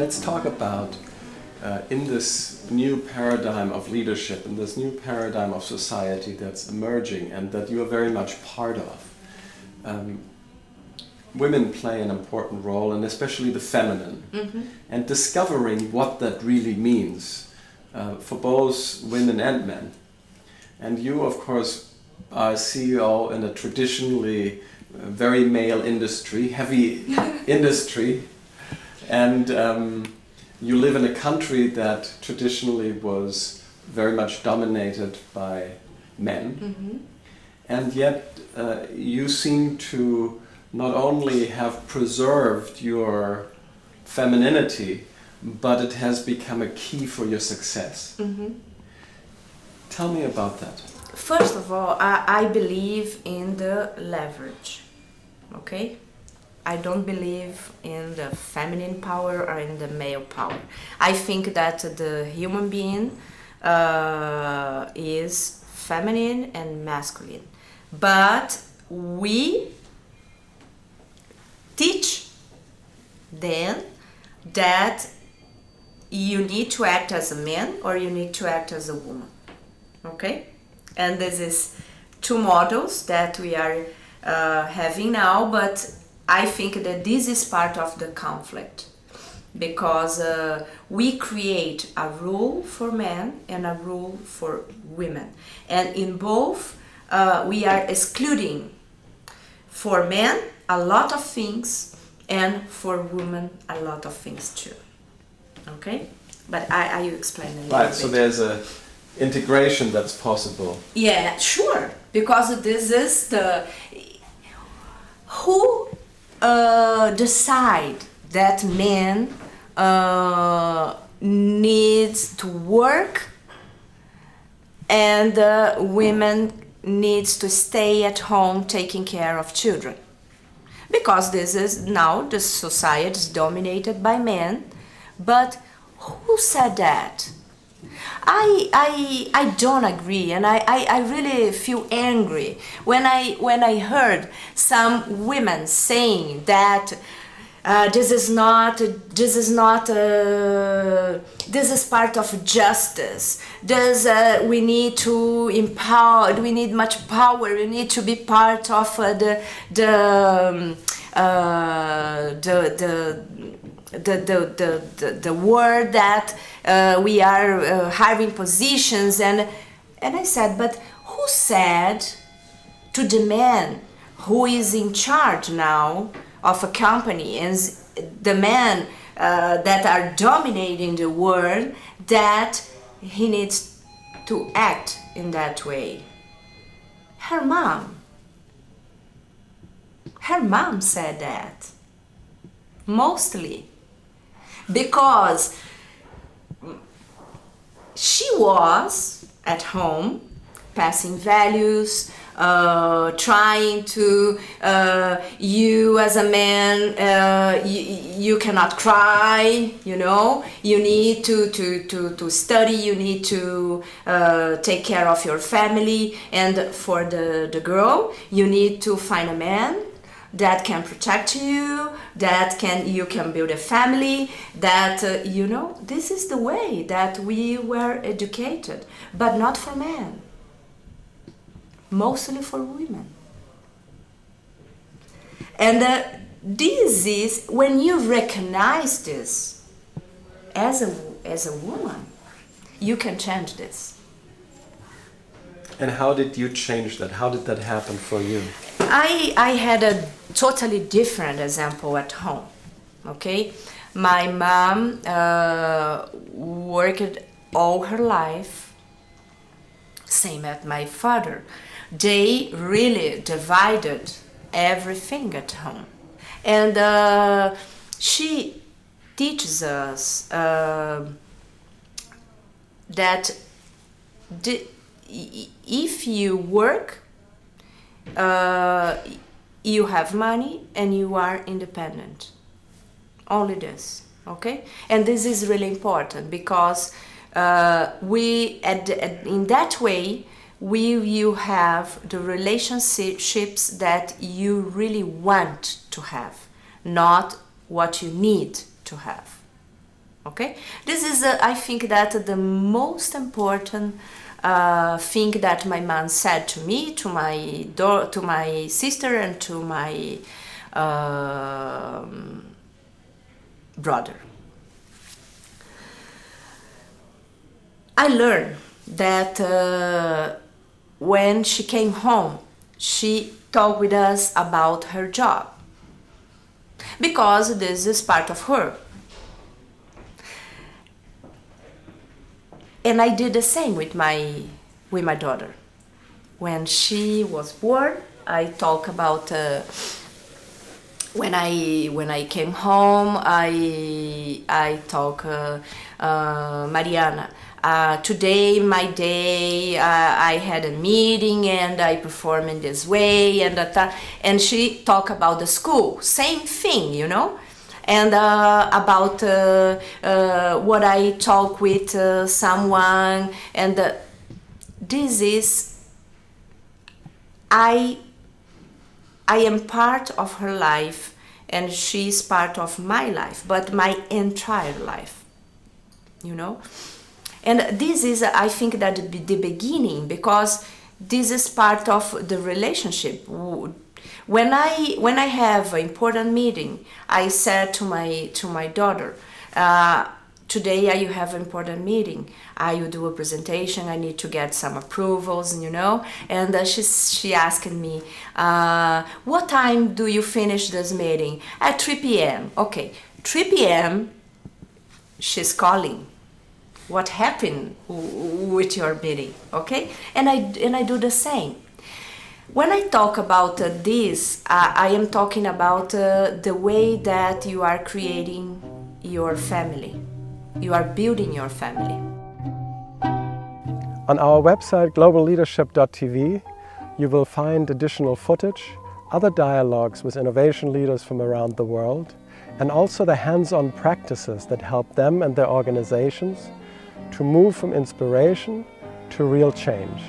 Let's talk about in this new paradigm of leadership, in this new paradigm of society that's emerging and that you are very much part of. Women play an important role, and especially the feminine, and discovering what that really means for both women and men. And you, of course, are CEO in a traditionally very male industry, heavy industry, and you live in a country that traditionally was very much dominated by men, and yet you seem to not only have preserved your femininity, but it has become a key for your success. Tell me about that. First of all, I believe in the leverage, okay? I don't believe in the feminine power or in the male power. I think that the human being is feminine and masculine, but we teach them that you need to act as a man or you need to act as a woman, okay? And this is two models that we are having now, but I think that this is part of the conflict, because we create a rule for men and a rule for women, and in both we are excluding for men a lot of things and for women a lot of things too. Okay, but I explain a little bit. Right, so there's a integration that's possible. Yeah, sure, because this is the who decide that men needs to work and women needs to stay at home taking care of children, because this is now the society is dominated by men. But who said that? I don't agree, and I really feel angry when I heard some women saying that this is part of justice. We need to empower. We need much power. We need to be part of the word that we are hiring positions, and I said, but who said to the man who is in charge now of a company and the men that are dominating the world that he needs to act in that way? Her mom said that, mostly because she was at home passing values, trying to you as a man, you cannot cry, you know, you need to study, you need to take care of your family, and for the girl you need to find a man that can protect you, you can build a family, that you know, this is the way that we were educated, but not for men, mostly for women. And this is when you recognize this as a woman, you can change this. And how did you change that? How did that happen for you? I had a totally different example at home, okay? My mom worked all her life, same as my father. They really divided everything at home. And she teaches us that if you work, you have money and you are independent. Only this, okay? And this is really important, because in that way you have the relationships that you really want to have, not what you need to have. Okay, this is I think that the most important thing that my mom said to me, to my sister, and to my brother. I learned that when she came home, she talked with us about her job, because this is part of her. And I did the same with my daughter. When she was born, I talk about when I came home. I talk Mariana. Today, my day, I had a meeting and I performed in this way, and she talk about the school, same thing, you know, and about what I talk with someone, and this is I am part of her life, and she's part of my life, but my entire life, you know. And this is, I think, that the beginning, because this is part of the relationship. When I have an important meeting, I said to my daughter, today you have an important meeting. I will do a presentation. I need to get some approvals, you know. And she asked me, what time do you finish this meeting? At 3 p.m. Okay, 3 p.m. She's calling. What happened with your meeting? Okay, and I do the same. When I talk about this, I am talking about the way that you are creating your family. You are building your family. On our website globalleadership.tv, you will find additional footage, other dialogues with innovation leaders from around the world, and also the hands-on practices that help them and their organizations to move from inspiration to real change.